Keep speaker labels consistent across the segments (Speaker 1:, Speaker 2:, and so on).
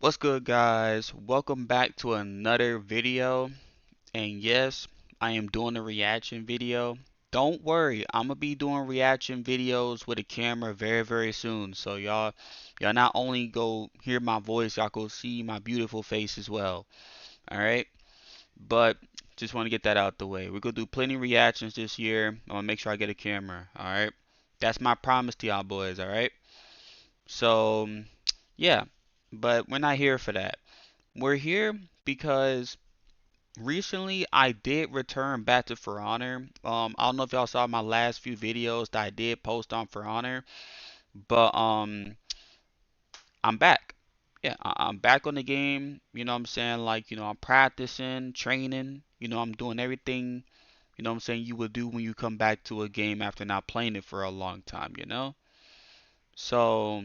Speaker 1: What's good, guys? Welcome back to another video. And yes, I am doing a reaction video. Don't worry, I'm gonna be doing reaction videos with a camera very soon. So y'all not only go hear my voice, y'all go see my beautiful face as well. All right? But just want to get that out the way. We're gonna do plenty of reactions this year. I'm gonna make sure I get a camera. All right? That's my promise to y'all boys. All right? So yeah, but we're not here for that. We're here because recently I did return back to For Honor. I don't know if y'all saw my last few videos that I did post on For Honor, but I'm back. Yeah, I'm back on the game. You know what I'm saying? Like, I'm practicing, training. I'm doing everything, what I'm saying, you would do when you come back to a game after not playing it for a long time. So,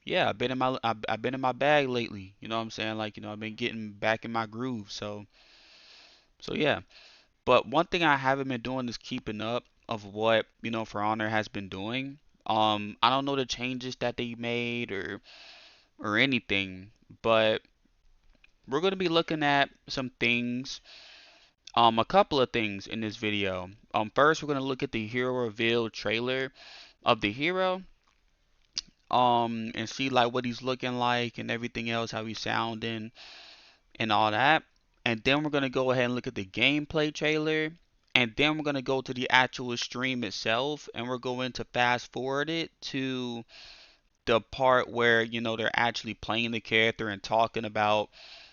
Speaker 1: yeah, I've been in my bag lately. You know what I'm saying? Like, I've been getting back in my groove. So yeah. But one thing I haven't been doing is keeping up of what, For Honor has been doing. I don't know the changes that they made or anything, but we're going to be looking at some things, a couple of things in this video. First we're going to look at the hero reveal trailer of the hero, and see like what he's looking like and everything else, how he's sounding and all that. And then we're going to go ahead and look at the gameplay trailer. And then we're going to go to the actual stream itself. And we're going to fast forward it to the part where, they're actually playing the character and talking about,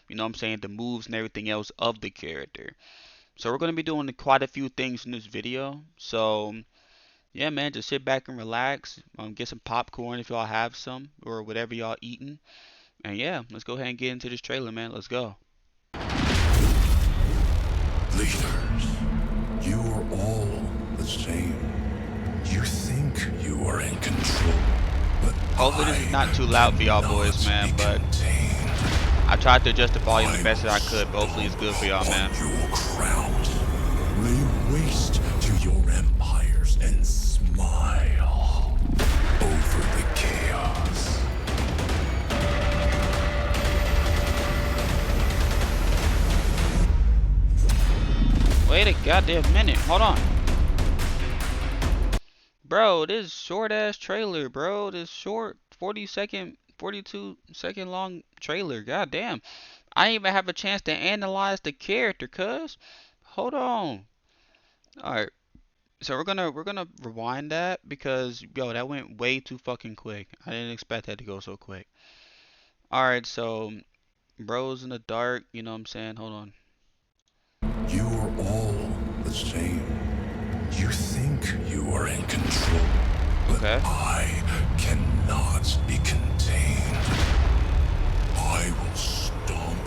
Speaker 1: what I'm saying, the moves and everything else of the character. So we're going to be doing quite a few things in this video. So, yeah, man, just sit back and relax. Get some popcorn if y'all have some or whatever y'all eating. And yeah, let's go ahead and get into this trailer, man. Let's go.
Speaker 2: Leaders, you are all the same. You think you are in control, but
Speaker 1: Hopefully this is not too loud for y'all boys, man, but I tried to adjust the volume the best that I could, but hopefully it's good for y'all, man.
Speaker 2: Your crowns lay waste to your empires and smile over the chaos.
Speaker 1: Wait a goddamn minute, hold on. Bro, this short ass trailer, bro. This short 40-second, 42-second long trailer. Goddamn. I didn't even have a chance to analyze the character, cuz. Hold on. Alright. So we're gonna rewind that because yo, that went way too fucking quick. I didn't expect that to go so quick. Alright, so bro's in the dark, you know what I'm saying? Hold on.
Speaker 2: You are all the same. You think you are in control, but
Speaker 1: Okay.
Speaker 2: I cannot be contained. I will stomp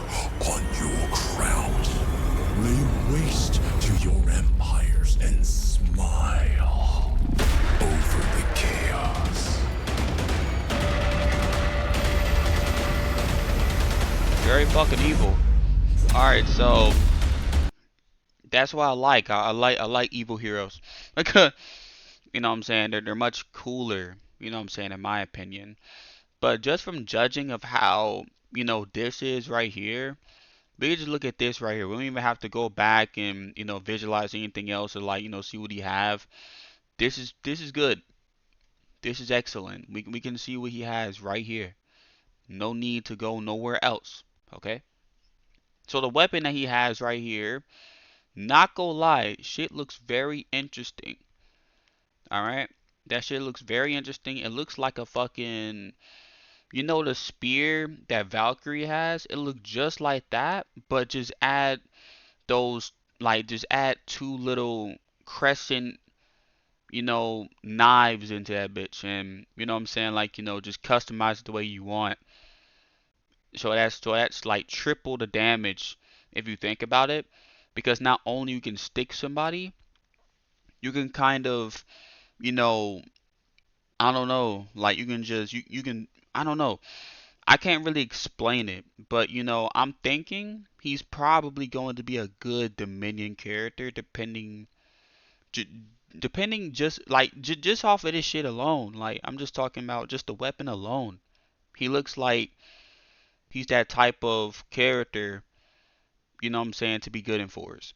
Speaker 2: on your crowns, lay waste to your empires, and smile over the chaos.
Speaker 1: Very fucking evil. Alright, so that's what I like. I like evil heroes. Like, you know what I'm saying? They're much cooler, you know what I'm saying, in my opinion. But just from judging of how, this is right here, we can just look at this right here. We don't even have to go back and, visualize anything else or like, see what he have. This is good. This is excellent. We can see what he has right here. No need to go nowhere else. Okay? So the weapon that he has right here, not gonna lie, shit looks very interesting. Alright? That shit looks very interesting. It looks like a fucking, the spear that Valkyrie has? It looks just like that, but just add those, like, just add two little crescent, knives into that bitch. And, you know what I'm saying? Like, just customize it the way you want. So that's like triple the damage if you think about it. Because not only you can stick somebody, you can kind of, you know, I don't know, like you can just you can I don't know. I can't really explain it, but I'm thinking he's probably going to be a good Dominion character j- depending just like just off of this shit alone. Like I'm just talking about just the weapon alone. He looks like He's that type of character, you know what I'm saying, to be good in Force.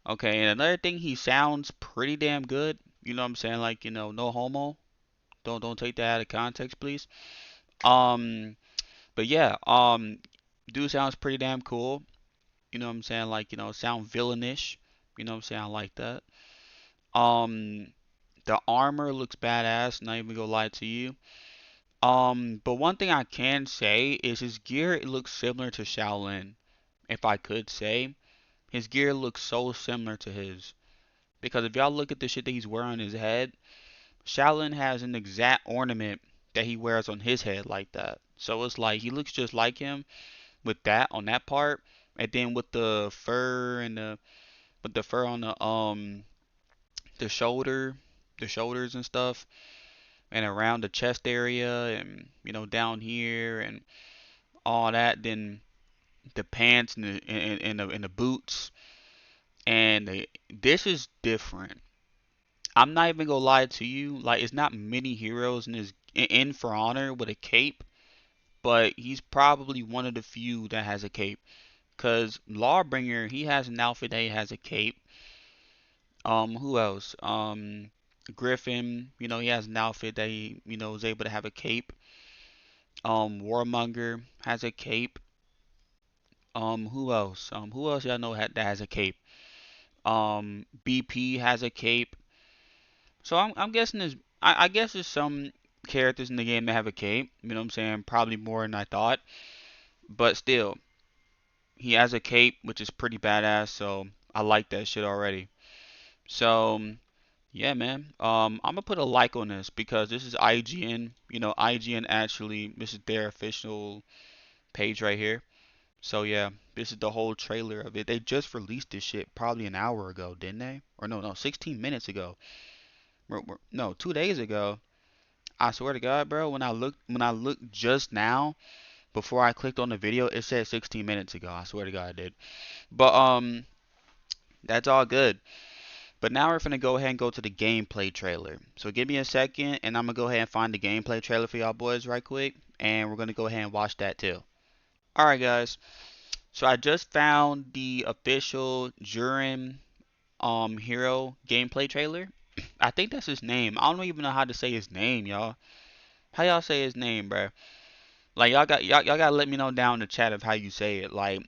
Speaker 1: Okay, and another thing, he sounds pretty damn good. You know what I'm saying? Like, no homo. Don't take that out of context, please. Um, but yeah, dude sounds pretty damn cool. You know what I'm saying? Like, sound villainish. You know what I'm saying? I like that. Um, the armor looks badass, not even gonna lie to you. But one thing I can say is his gear, it looks similar to Shaolin. If I could say, his gear looks so similar to his. Because if y'all look at the shit that he's wearing on his head, Shaolin has an exact ornament that he wears on his head like that. So it's like he looks just like him with that on that part, and then with the fur and the fur on the shoulders and stuff, and around the chest area, and down here and all that. Then the pants and the boots, and this is different. I'm not even gonna lie to you. Like, it's not many heroes in For Honor with a cape, but he's probably one of the few that has a cape. Cause Lawbringer, he has an outfit that he has a cape. Who else? Griffin, he has an outfit that he, is able to have a cape. Warmonger has a cape. Who else? Who else y'all know that has a cape? BP has a cape. So I'm guessing I guess there's some characters in the game that have a cape. You know what I'm saying? Probably more than I thought. But still, he has a cape, which is pretty badass. So I like that shit already. So yeah, man. I'm gonna put a like on this because this is IGN. IGN actually, this is their official page right here. So yeah, this is the whole trailer of it. They just released this shit probably an hour ago, didn't they? Or no, 16 minutes ago. No, 2 days ago. I swear to God, bro, when I looked just now before I clicked on the video, it said 16 minutes ago. I swear to God, it did. But that's all good. But now we're gonna go ahead and go to the gameplay trailer. So give me a second, and I'm gonna go ahead and find the gameplay trailer for y'all boys right quick, and we're gonna go ahead and watch that too. All right, guys. So I just found the official Jurin hero gameplay trailer. I think that's his name. I don't even know how to say his name, y'all. How y'all say his name, bro? Like y'all gotta let me know down in the chat of how you say it. Like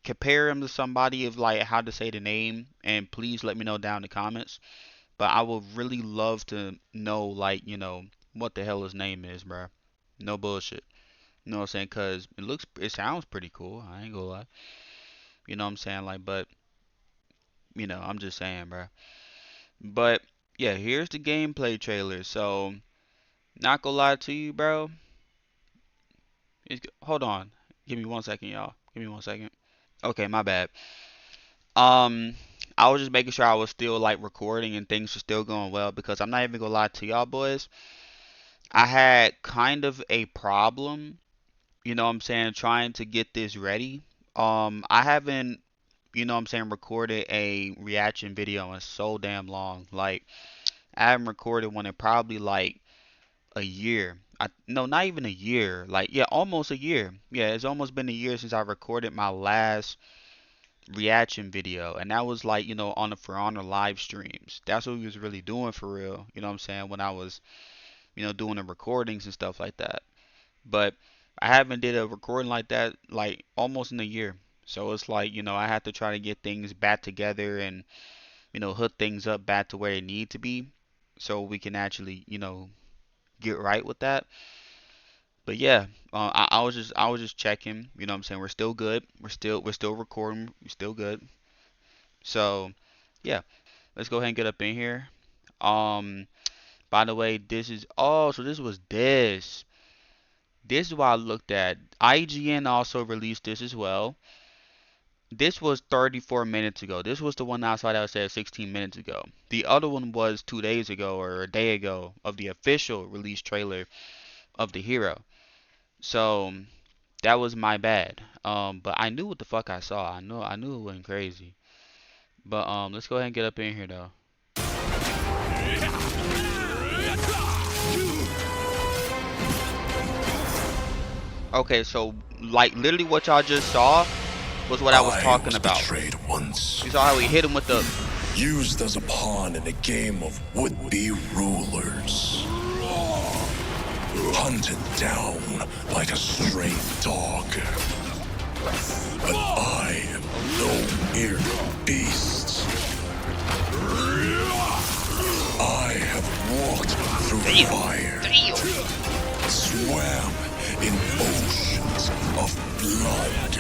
Speaker 1: compare him to somebody of like how to say the name, and please let me know down in the comments. But I would really love to know, like, what the hell his name is, bro. No bullshit. You know what I'm saying? Cause it sounds pretty cool. I ain't gonna lie. You know what I'm saying? Like, but I'm just saying, bro. But yeah, here's the gameplay trailer. So not gonna lie to you, bro. Hold on. Give me 1 second, y'all. Give me 1 second. Okay, my bad. Um, I was just making sure I was still like recording and things were still going well because I'm not even gonna lie to y'all boys. I had kind of a problem, what I'm saying, trying to get this ready. I haven't, what I'm saying, recorded a reaction video in so damn long. Like, I haven't recorded one in probably like a year. No, not even a year. Like, yeah, almost a year. Yeah, it's almost been a year since I recorded my last reaction video, and that was like, on the For Honor live streams. That's what we was really doing for real. You know what I'm saying? When I was, doing the recordings and stuff like that. But I haven't did a recording like that like almost in a year. So it's like, I have to try to get things back together and, hook things up back to where they need to be so we can actually, get right with that. But yeah, I was just checking. You know what I'm saying? We're still good. We're still recording. We're still good. So yeah, let's go ahead and get up in here. Um, by the way, so this was this. This is what I looked at. IGN also released this as well. This was 34 minutes ago. This was the one I saw that said 16 minutes ago. The other one was 2 days ago or a day ago of the official release trailer of the hero. So that was my bad. But I knew what the fuck I saw. I knew it wasn't crazy. But let's go ahead and get up in here though. Okay, so like literally what y'all just saw was what I was
Speaker 2: I
Speaker 1: talking
Speaker 2: was
Speaker 1: about.
Speaker 2: betrayed once,
Speaker 1: You saw how he hit him with the.
Speaker 2: used as a pawn in a game of would-be rulers. Hunted down like a stray dog. But I am no mere beast. I have walked through fire, swam in oceans of blood.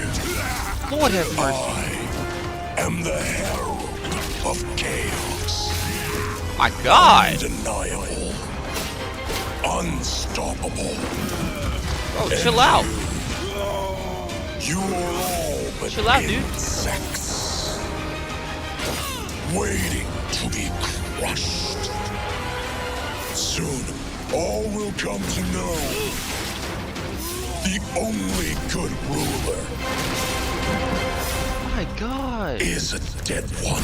Speaker 1: Lord have mercy.
Speaker 2: I am the herald of chaos.
Speaker 1: My God.
Speaker 2: Undeniable. Unstoppable.
Speaker 1: Bro, chill out.
Speaker 2: You are all but
Speaker 1: Chill out, dude.
Speaker 2: insects, waiting to be crushed. Soon, all will come to know the only good ruler
Speaker 1: My God.
Speaker 2: is a dead one.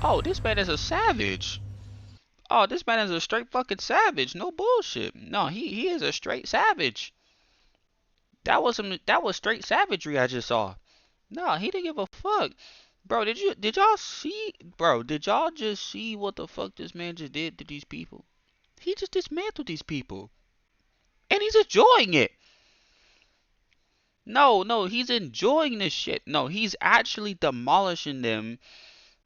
Speaker 1: Oh, this man is a savage. Oh, this man is a straight fucking savage. No bullshit. No, he is a straight savage. That was straight savagery I just saw. No, he didn't give a fuck. Bro, did y'all see, bro, did y'all just see what the fuck this man just did to these people? He just dismantled these people. And he's enjoying it. No, no, he's enjoying this shit. No, he's actually demolishing them.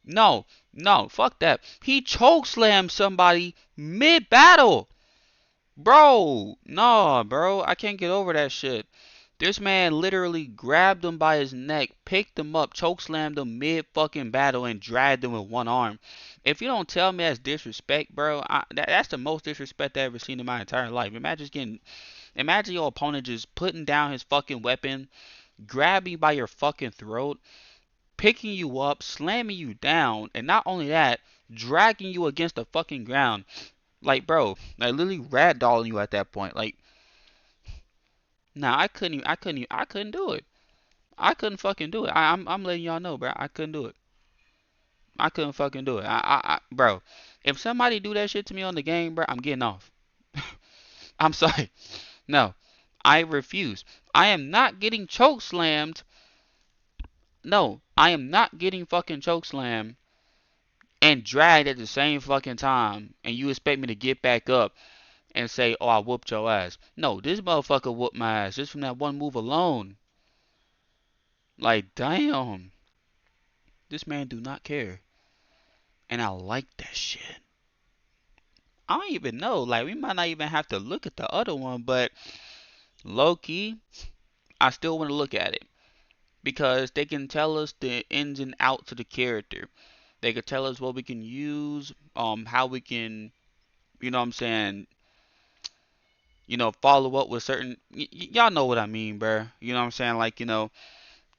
Speaker 1: No, no, fuck that. He chokeslammed somebody mid-battle. Bro, no, bro, I can't get over that shit. This man literally grabbed him by his neck, picked him up, chokeslammed him mid fucking battle, and dragged him with one arm. If you don't tell me that's disrespect, bro, that's the most disrespect I ever seen in my entire life. Imagine your opponent just putting down his fucking weapon, grabbing you by your fucking throat, picking you up, slamming you down, and not only that, dragging you against the fucking ground. Like, bro, like literally ragdolling you at that point. Like, nah, I couldn't do it. I couldn't fucking do it. I'm letting y'all know, bro. I couldn't do it. I couldn't fucking do it. Bro, if somebody do that shit to me on the game, bro, I'm getting off. I'm sorry. No, I refuse. I am not getting choke slammed. No, I am not getting fucking choke slammed and dragged at the same fucking time. And you expect me to get back up and say, oh, I whooped your ass. No, this motherfucker whooped my ass just from that one move alone. Like, damn. This man do not care. And I like that shit. I don't even know. Like, we might not even have to look at the other one, but low key, I still want to look at it. Because they can tell us the ins and outs of the character. They could tell us what we can use, how we can, you know what I'm saying, follow up with certain, y'all know what I mean, bruh. You know what I'm saying? Like,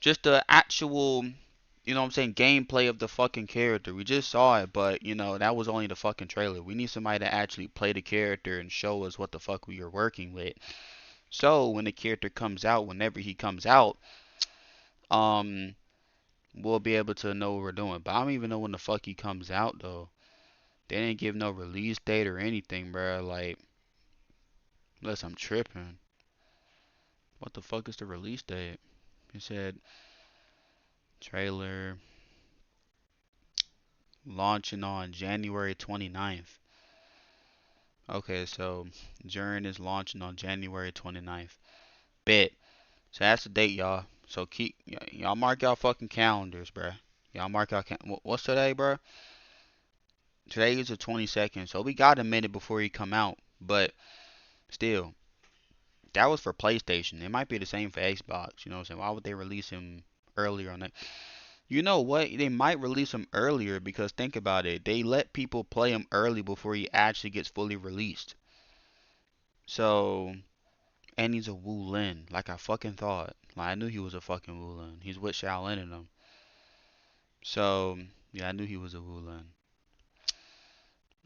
Speaker 1: just the actual, you know what I'm saying, gameplay of the fucking character. We just saw it, but, that was only the fucking trailer. We need somebody to actually play the character and show us what the fuck we are working with. So, when the character comes out, whenever he comes out, um, we'll be able to know what we're doing. But I don't even know when the fuck he comes out, though. They didn't give no release date or anything, bro. Like, unless I'm tripping. What the fuck is the release date? He said, trailer launching on January 29th. Okay, so Journey is launching on January 29th. Bet. So that's the date, y'all. So keep y'all mark y'all fucking calendars, bruh. Y'all mark y'all what's today, bruh? Today is the 22nd, so we got a minute before he come out. But still, that was for PlayStation. It might be the same for Xbox. You know what I'm saying? Why would they release him earlier on that? You know what? They might release him earlier because think about it. They let people play him early before he actually gets fully released. So, and he's a Wu Lin, like I fucking thought. Like I knew he was a fucking Wu Lin. He's with Shaolin in him. So, yeah, I knew he was a Wu Lin.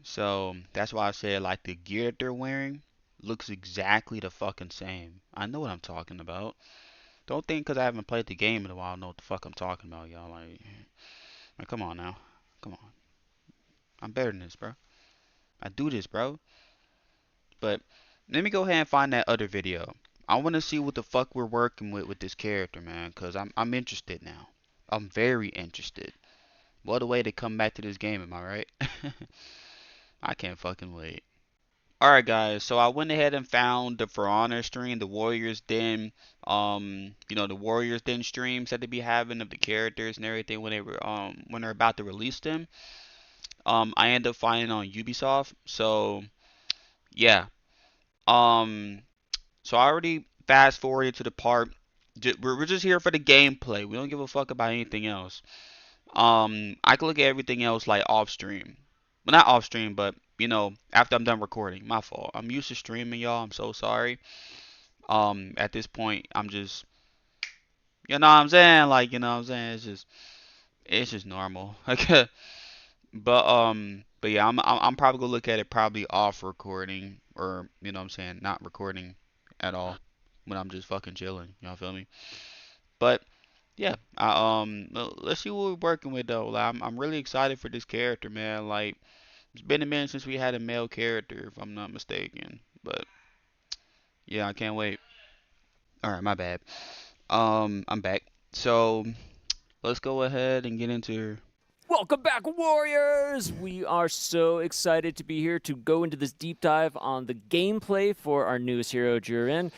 Speaker 1: So, that's why I said like the gear that they're wearing looks exactly the fucking same. I know what I'm talking about. Don't think because I haven't played the game in a while I know what the fuck I'm talking about, y'all. Like, come on now. Come on. I'm better than this, bro. I do this, bro. But let me go ahead and find that other video. I want to see what the fuck we're working with this character, man, cause I'm interested now. I'm very interested. What a way to come back to this game, am I right? I can't fucking wait. Alright guys, so I went ahead and found the For Honor stream, the Warriors Den, the Warriors Den streams that they be having of the characters and everything when they're about to release them. I ended up finding on Ubisoft. So yeah. Um so I already fast forwarded to the part. We're just here for the gameplay. We don't give a fuck about anything else. I can look at everything else like off stream. Well, not off stream, but after I'm done recording. My fault. I'm used to streaming, y'all. I'm so sorry. At this point, I'm just, you know what I'm saying? Like, you know what I'm saying? It's just normal. Okay. But yeah, I'm probably gonna look at it probably off recording, or you know what I'm saying, not recording at all when I'm just fucking chilling. Y'all feel me? But yeah, let's see what we're working with though. Like, I'm really excited for this character, man. Like, it's been a minute since we had a male character, if I'm not mistaken. But yeah, I can't wait. All right, my bad. I'm back. So let's go ahead and get into.
Speaker 3: Welcome back, Warriors! We are so excited to be here to go into this deep dive on the gameplay for our newest hero, Jiren.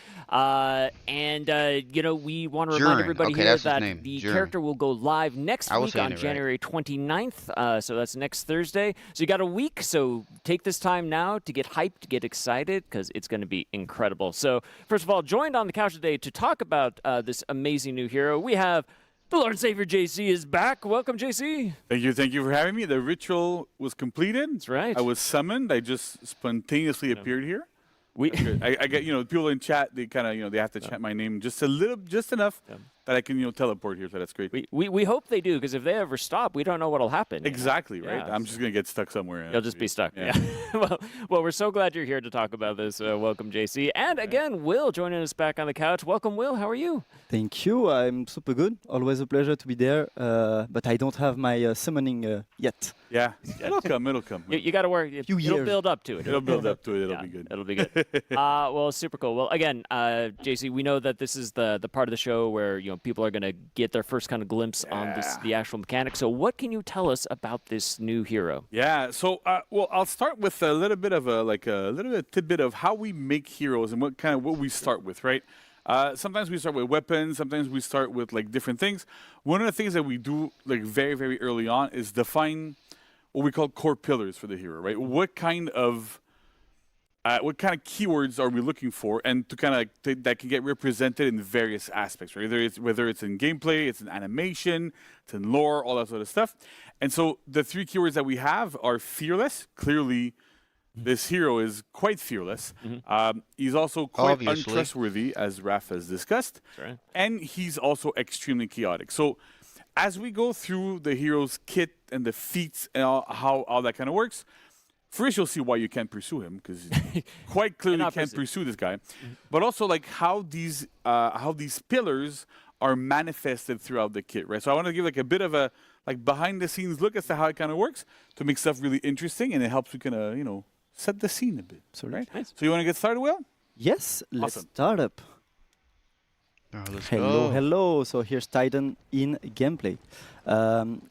Speaker 3: We want to remind everybody here that the character will go live next week on January 29th. So that's next Thursday. So you got a week, so take this time now to get hyped, to get excited, because it's going to be incredible. So, first of all, joined on the couch today to talk about this amazing new hero, we have the Lord and Savior JC is back. Welcome, JC.
Speaker 4: Thank you for having me. The ritual was completed.
Speaker 3: That's right.
Speaker 4: I was summoned. I just spontaneously appeared here. I get people in chat. They kind of they have to chant my name just enough that I can teleport here. So that's great.
Speaker 3: We hope they do, because if they ever stop, we don't know what'll happen.
Speaker 4: Exactly right. Yeah, I'm just gonna get stuck somewhere.
Speaker 3: You'll just be stuck. Yeah. well, we're so glad you're here to talk about this. Welcome, JC, and again, Will joining us back on the couch. Welcome, Will. How are you?
Speaker 5: Thank you. I'm super good. Always a pleasure to be there. But I don't have my summoning yet.
Speaker 4: Yeah, it'll come. It'll come.
Speaker 3: You got to work. It'll build up to it.
Speaker 4: It'll build up to it. It'll be good.
Speaker 3: It'll be good. Well, super cool. Well, again, JC, we know that this is the part of the show where people are going to get their first kind of glimpse on the actual mechanics. So, what can you tell us about this new hero?
Speaker 4: Yeah. So, I'll start with a little bit of a tidbit of how we make heroes and what we start with, right? Sometimes we start with weapons. Sometimes we start with different things. One of the things that we do very, very early on is define what we call core pillars for the hero, right? What kind of keywords are we looking for, and to that can get represented in various aspects, right? Whether it's in gameplay, it's in animation, it's in lore, all that sort of stuff. And so the three keywords that we have are fearless. Clearly, this hero is quite fearless. He's also quite untrustworthy, as Raph has discussed.
Speaker 3: Right.
Speaker 4: And he's also extremely chaotic. So as we go through the hero's kit and the feats and how all that kind of works, first you'll see why you can't pursue him, because quite clearly you can't pursue this guy. But also how these pillars are manifested throughout the kit, right? So I want to give a bit of a behind the scenes look as to how it kind of works to make stuff really interesting, and it helps we kind of set the scene a bit.
Speaker 5: So
Speaker 4: right?
Speaker 3: Nice.
Speaker 4: So you want to get started, Will?
Speaker 5: Yes, let's
Speaker 4: Awesome.
Speaker 5: start up.
Speaker 1: Let's
Speaker 5: Hello,
Speaker 1: go.
Speaker 5: hello. So here's Titan in gameplay.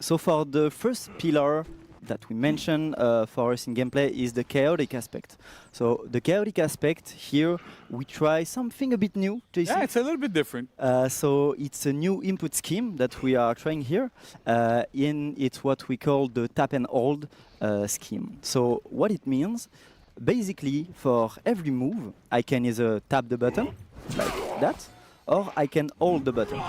Speaker 5: So for the first pillar that we mentioned for us in gameplay is the chaotic aspect. So the chaotic aspect here, we try something a bit new, JC.
Speaker 4: Yeah, it's a little bit different.
Speaker 5: So it's a new input scheme that we are trying here. It's what we call the tap and hold scheme. So what it means, basically for every move, I can either tap the button like that, or I can hold the button.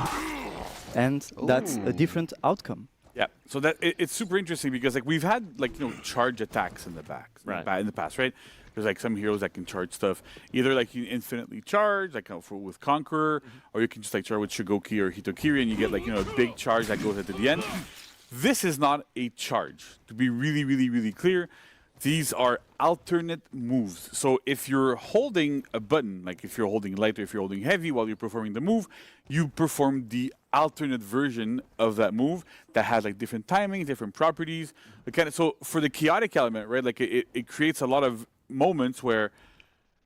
Speaker 5: And that's a different outcome.
Speaker 4: Yeah, so that it's super interesting because we've had charge attacks in the in the past, right? There's some heroes that can charge stuff, either you can infinitely charge, with Conqueror, or you can just charge with Shigoki or Hitokiri, and you get a big charge that goes at the end. This is not a charge. To be really, really, really clear, These are alternate moves. So if you're holding a button, like if you're holding light or if you're holding heavy while you're performing the move, you perform the alternate version of that move that has like different timings, different properties. So for the chaotic element, right, like it creates a lot of moments where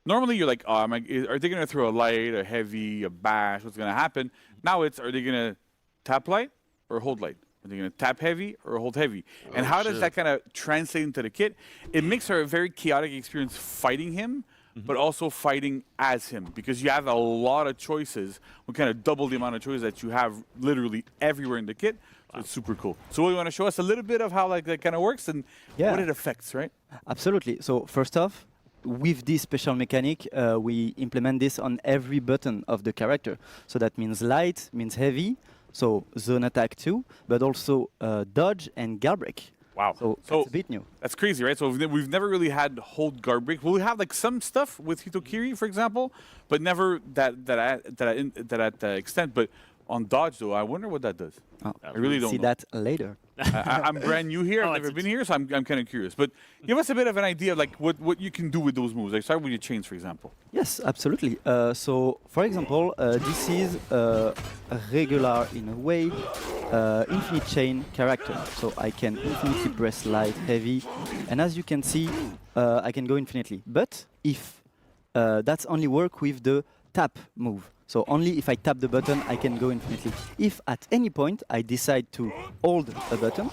Speaker 4: normally you're like, oh, are they going to throw a light, a heavy, a bash? What's going to happen? Now it's, are they going to tap light or hold light? Are they going to tap heavy or hold heavy? And how does that kind of translate into the kit? It makes for a very chaotic experience fighting him, but also fighting as him, because you have a lot of choices. We kind of double the amount of choices that you have literally everywhere in the kit. So it's super cool. So you want to show us a little bit of how like that kind of works and what it affects, right?
Speaker 5: Absolutely. So first off, with this special mechanic, we implement this on every button of the character. So that means light, means heavy, so zone attack too, but also dodge and guard break.
Speaker 4: Wow.
Speaker 5: So that's a bit new.
Speaker 4: That's crazy, right? So we've never really had hold guard break. We'll have like some stuff with Hitokiri, for example, but never that extent. But on dodge, though, I wonder what that does.
Speaker 5: Oh,
Speaker 4: I really don't
Speaker 5: see
Speaker 4: know.
Speaker 5: that later.
Speaker 4: I'm brand new here. I've never been here, so I'm kind of curious. But give us a bit of an idea of like what you can do with those moves. Like start with your chains, for example.
Speaker 5: Yes, absolutely. So, for example, this is a regular, in a way, infinite chain character. So I can infinitely press light, heavy, and as you can see, I can go infinitely. But if that's only work with the tap move. So only if I tap the button, I can go infinitely. If at any point I decide to hold a button,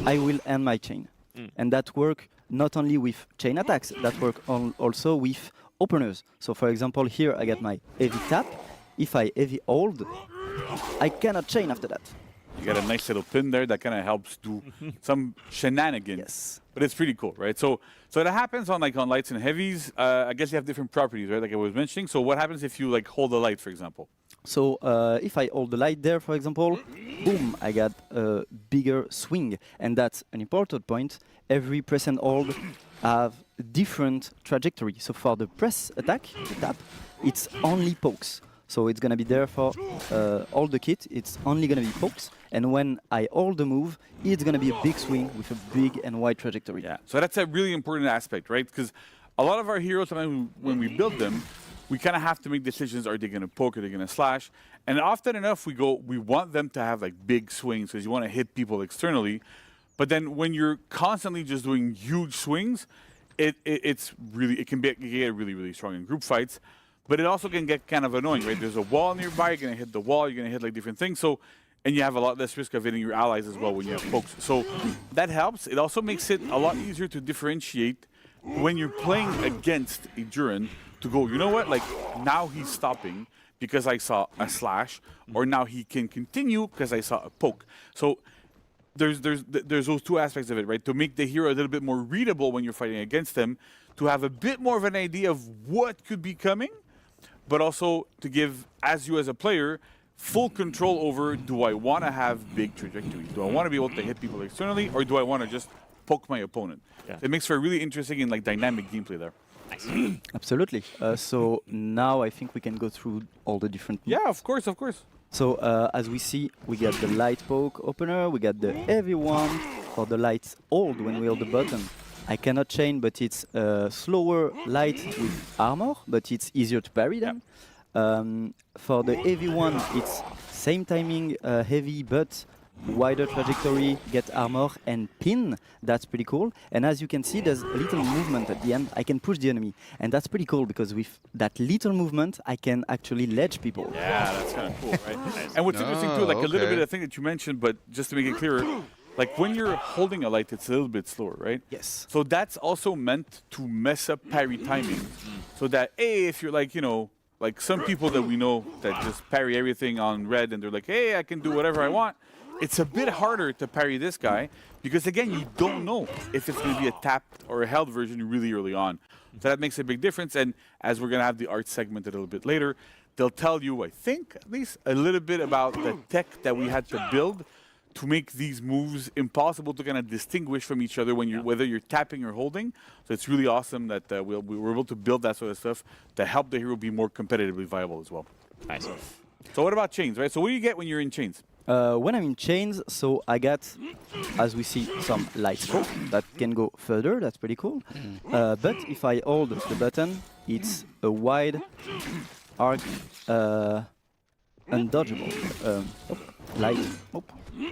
Speaker 5: I will end my chain. And that work not only with chain attacks, that work also with openers. So for example, here I get my heavy tap. If I heavy hold, I cannot chain after that.
Speaker 4: You got a nice little pin there that kind of helps do some shenanigans.
Speaker 5: Yes.
Speaker 4: But it's pretty cool, right? So that happens on lights and heavies. I guess you have different properties, right? Like I was mentioning. So what happens if you like hold a light, for example?
Speaker 5: So if I hold the light there, for example, boom, I got a bigger swing. And that's an important point. Every press and hold have different trajectory. So for the press attack, the tap, it's only pokes. So it's going to be there for all the kit. It's only going to be pokes. And when I hold the move, it's going to be a big swing with a big and wide trajectory.
Speaker 4: Yeah. So that's a really important aspect, right? Because a lot of our heroes, when we build them, we kind of have to make decisions. Are they going to poke? Are they going to slash? And often enough, we want them to have like big swings because you want to hit people externally. But then when you're constantly just doing huge swings, it can get really, really strong in group fights. But it also can get kind of annoying, right? There's a wall nearby, you're going to hit the wall, you're going to hit like different things. So, and you have a lot less risk of hitting your allies as well when you have pokes. So that helps. It also makes it a lot easier to differentiate when you're playing against a Duran to go, you know what, like now he's stopping because I saw a slash, or now he can continue because I saw a poke. So there's those two aspects of it, right? To make the hero a little bit more readable when you're fighting against them, to have a bit more of an idea of what could be coming, but also to give, as a player, full control over, do I want to have big trajectory? Do I want to be able to hit people externally, or do I want to just poke my opponent? Yeah. It makes for a really interesting and like dynamic gameplay there.
Speaker 5: Nice. Absolutely. So now I think we can go through all the different moves.
Speaker 4: Yeah, of course.
Speaker 5: So as we see, we got the light poke opener, we got the heavy one for the light hold when we hold the button. I cannot chain, but it's slower light with armor, but it's easier to parry them. For the heavy one, it's same timing, heavy, but wider trajectory, get armor and pin. That's pretty cool. And as you can see, there's a little movement at the end. I can push the enemy. And that's pretty cool because with that little movement, I can actually ledge people.
Speaker 4: Yeah, that's kind of cool, right? And what's interesting too, like a little bit of the thing that you mentioned, but just to make it clearer, like when you're holding a light, it's a little bit slower, right?
Speaker 5: Yes.
Speaker 4: So that's also meant to mess up parry timing. So that, if you're like, like some people that we know that just parry everything on red and they're like, hey, I can do whatever I want. It's a bit harder to parry this guy because, again, you don't know if it's going to be a tapped or a held version really early on. So that makes a big difference. And as we're going to have the art segment a little bit later, they'll tell you, I think, at least a little bit about the tech that we had to build to make these moves impossible to kind of distinguish from each other when whether you're tapping or holding. So it's really awesome that we were able to build that sort of stuff to help the hero be more competitively viable as well.
Speaker 3: Nice.
Speaker 4: So what about chains, right? So what do you get when you're in chains?
Speaker 5: When I'm in chains, so I got, as we see, some light scope that can go further. That's pretty cool. But if I hold the button, it's a wide arc, undodgeable.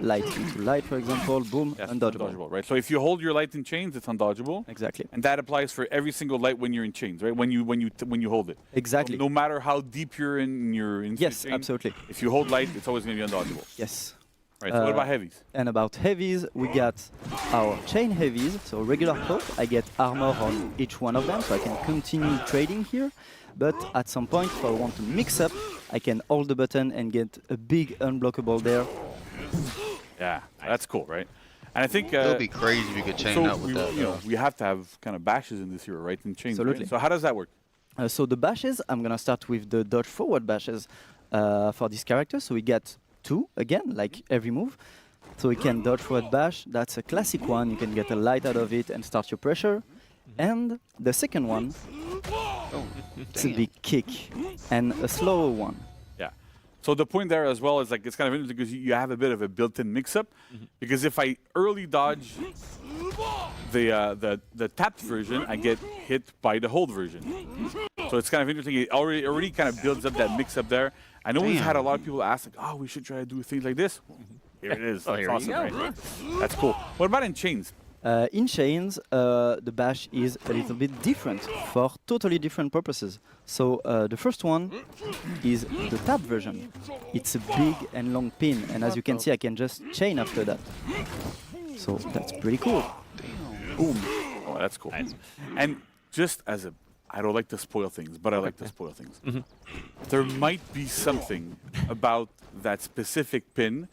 Speaker 5: Light into light, for example, boom,
Speaker 4: Yes,
Speaker 5: undodgeable.
Speaker 4: right? So if you hold your light in chains, it's undodgeable.
Speaker 5: Exactly.
Speaker 4: And that applies for every single light when you're in chains, right? When you hold it.
Speaker 5: Exactly.
Speaker 4: So no matter how deep you're in your
Speaker 5: Yes,
Speaker 4: chain,
Speaker 5: absolutely.
Speaker 4: if you hold light, it's always going to be undodgeable.
Speaker 5: Yes.
Speaker 4: Right. So what about heavies?
Speaker 5: And about heavies, we got our chain heavies, so regular poke. I get armor on each one of them, so I can continue trading here. But at some point, if I want to mix up, I can hold the button and get a big unblockable there.
Speaker 4: Yeah, that's cool, right? And I think
Speaker 1: It would be crazy if you could chain up with that.
Speaker 4: we have to have kind of bashes in this hero, right? In chains.
Speaker 5: Absolutely.
Speaker 4: Right? So how does that work?
Speaker 5: So the bashes, I'm gonna start with the dodge forward bashes for this character. So we get 2 again, like every move. So we can dodge forward bash. That's a classic one. You can get a light out of it and start your pressure. And the second one, it's a big kick and a slower one.
Speaker 4: Yeah. So the point there as well is like it's kind of interesting because you have a bit of a built-in mix-up. Because if I early dodge the tapped version, I get hit by the hold version. So it's kind of interesting. It already kind of builds up that mix-up there. I know we've had a lot of people ask like, oh, we should try to do things like this. Here it is.
Speaker 3: Oh,
Speaker 4: That's
Speaker 3: here
Speaker 4: awesome,
Speaker 3: you go.
Speaker 4: right? That's cool. What about in chains?
Speaker 5: In chains, the bash is a little bit different for totally different purposes. So the first one is the tap version. It's a big and long pin, and as you can see, I can just chain after that. So that's pretty cool. Boom.
Speaker 4: Oh, that's cool. And just as a, I don't like to spoil things, but I like to spoil things. There might be something about that specific pin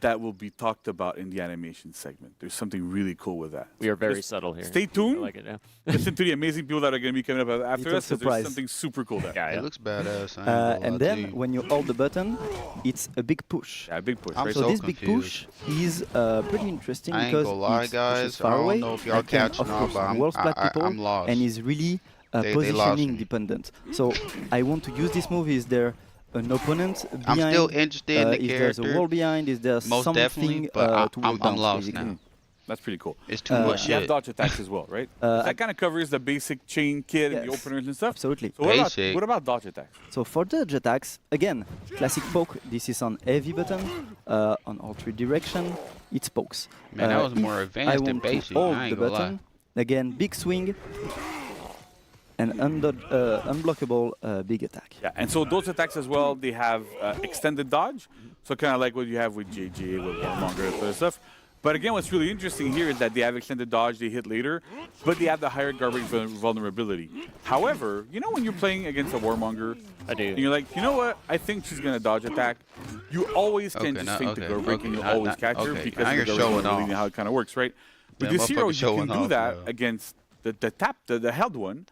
Speaker 4: that will be talked about in the animation segment. There's something really cool with that.
Speaker 3: We are very
Speaker 4: Just
Speaker 3: subtle here.
Speaker 4: Stay tuned.
Speaker 3: I like it, yeah.
Speaker 4: Listen to the amazing people that are going to be coming up after
Speaker 5: Little
Speaker 4: us. 'Cause
Speaker 5: surprise.
Speaker 4: There's something super cool there.
Speaker 3: Yeah,
Speaker 1: It
Speaker 3: yeah.
Speaker 1: looks badass. I ain't gonna lie
Speaker 5: And
Speaker 1: to
Speaker 5: then
Speaker 1: you.
Speaker 5: when you hold the button, it's a big push.
Speaker 4: Yeah, big push.
Speaker 1: I'm
Speaker 4: Right?
Speaker 5: So
Speaker 1: so
Speaker 5: this big
Speaker 1: confused.
Speaker 5: push is pretty interesting
Speaker 1: I ain't
Speaker 5: because
Speaker 1: gonna lie,
Speaker 5: it pushes
Speaker 1: guys.
Speaker 5: far
Speaker 1: I don't
Speaker 5: away.
Speaker 1: know if y'all
Speaker 5: and can,
Speaker 1: catching
Speaker 5: of
Speaker 1: on,
Speaker 5: course,
Speaker 1: but I'm-
Speaker 5: wall splat people
Speaker 1: I'm lost.
Speaker 5: and is really
Speaker 1: They lost
Speaker 5: positioning
Speaker 1: me.
Speaker 5: dependent. So I want to use this move. Is there an opponent behind?
Speaker 1: I'm still interested in the
Speaker 5: Is there's a
Speaker 1: character.
Speaker 5: wall behind? Is there
Speaker 1: Most
Speaker 5: something
Speaker 1: definitely, but
Speaker 5: to work
Speaker 1: I'm
Speaker 5: on,
Speaker 1: lost
Speaker 5: basically?
Speaker 1: now.
Speaker 4: That's pretty cool.
Speaker 1: It's too much
Speaker 4: You have
Speaker 1: shit.
Speaker 4: dodge attacks as well, right? That kind of covers the basic chain kit and the
Speaker 5: Yes.
Speaker 4: openers and stuff.
Speaker 5: Absolutely.
Speaker 4: So what about,
Speaker 1: Basic.
Speaker 4: what about dodge attacks?
Speaker 5: So for dodge attacks, again, classic poke. This is on heavy button, on all 3 direction. It's pokes.
Speaker 1: Man, that was
Speaker 5: If
Speaker 1: more
Speaker 5: I
Speaker 1: advanced than
Speaker 5: want to
Speaker 1: basic.
Speaker 5: hold
Speaker 1: I ain't
Speaker 5: the
Speaker 1: gonna lie.
Speaker 5: button, again, big swing, and unblockable big attack.
Speaker 4: Yeah, and so those attacks as well, they have extended dodge. So kind of like what you have with JJ, with Warmonger, and other stuff. But again, what's really interesting here is that they have extended dodge, they hit later, but they have the higher garbage vulnerability. However, you know when you're playing against a Warmonger,
Speaker 3: I do.
Speaker 4: and you're like, you know what, I think she's going to dodge attack, you always can
Speaker 1: Okay,
Speaker 4: just
Speaker 1: now-
Speaker 4: think the
Speaker 1: okay,
Speaker 4: Garbreak
Speaker 1: okay,
Speaker 4: and you'll
Speaker 1: not-
Speaker 4: always
Speaker 1: not-
Speaker 4: catch her
Speaker 1: okay,
Speaker 4: because
Speaker 1: now
Speaker 4: of
Speaker 1: you're
Speaker 4: the
Speaker 1: showing
Speaker 4: vulnerability and
Speaker 1: off.
Speaker 4: how it kind of works, right? With
Speaker 1: Yeah,
Speaker 4: this hero,
Speaker 1: motherfucker
Speaker 4: you can
Speaker 1: showing
Speaker 4: do
Speaker 1: off,
Speaker 4: that
Speaker 1: bro.
Speaker 4: against the held one,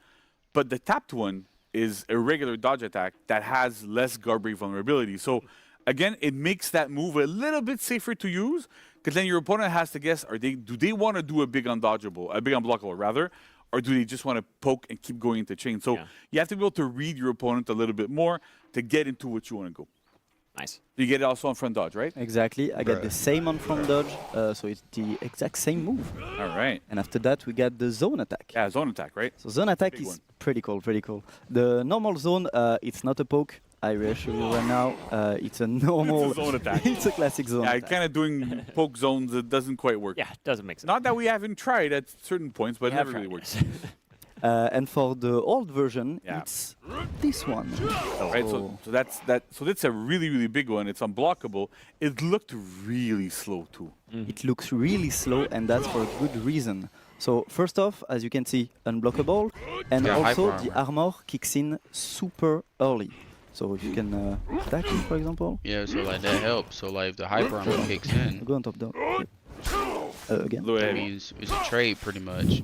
Speaker 4: but the tapped one is a regular dodge attack that has less Garbreak vulnerability. So again, it makes that move a little bit safer to use because then your opponent has to guess: do they want to do a big unblockable rather, or do they just want to poke and keep going into chain? So
Speaker 3: Yeah.
Speaker 4: you have to be able to read your opponent a little bit more to get into what you want to go.
Speaker 3: Nice.
Speaker 4: You get it also on front dodge, right?
Speaker 5: Exactly. I get
Speaker 1: Bruh.
Speaker 5: the same on front dodge, so it's the exact same move.
Speaker 4: All right.
Speaker 5: And after that, we get the zone attack.
Speaker 4: Yeah, zone attack, right?
Speaker 5: So zone attack
Speaker 4: Big
Speaker 5: is
Speaker 4: one.
Speaker 5: pretty cool, pretty cool. The normal zone, it's not a poke. I reassure you right now, it's a normal.
Speaker 4: It's a zone attack.
Speaker 5: It's a classic zone
Speaker 4: Yeah,
Speaker 5: attack.
Speaker 4: kind of doing poke zones, it doesn't quite work.
Speaker 3: Yeah, doesn't make sense.
Speaker 4: Not that we haven't tried at certain points, but it
Speaker 3: We have
Speaker 4: never really
Speaker 3: tried,
Speaker 4: works.
Speaker 3: yes.
Speaker 5: And for the old version,
Speaker 4: Yeah.
Speaker 5: it's this one.
Speaker 4: Right, so that's a really big one. It's unblockable. It looked really slow too.
Speaker 5: It looks really slow, and that's for a good reason. So first off, as you can see, unblockable, and
Speaker 1: Yeah,
Speaker 5: also
Speaker 1: hyper
Speaker 5: the armor kicks in super early. So if you can attack him, for example,
Speaker 1: Yeah, so like that helps. So like if the hyper armor kicks in,
Speaker 5: go on top down. Again.
Speaker 4: Blue
Speaker 1: that
Speaker 4: heavy.
Speaker 1: means it's a trade pretty much.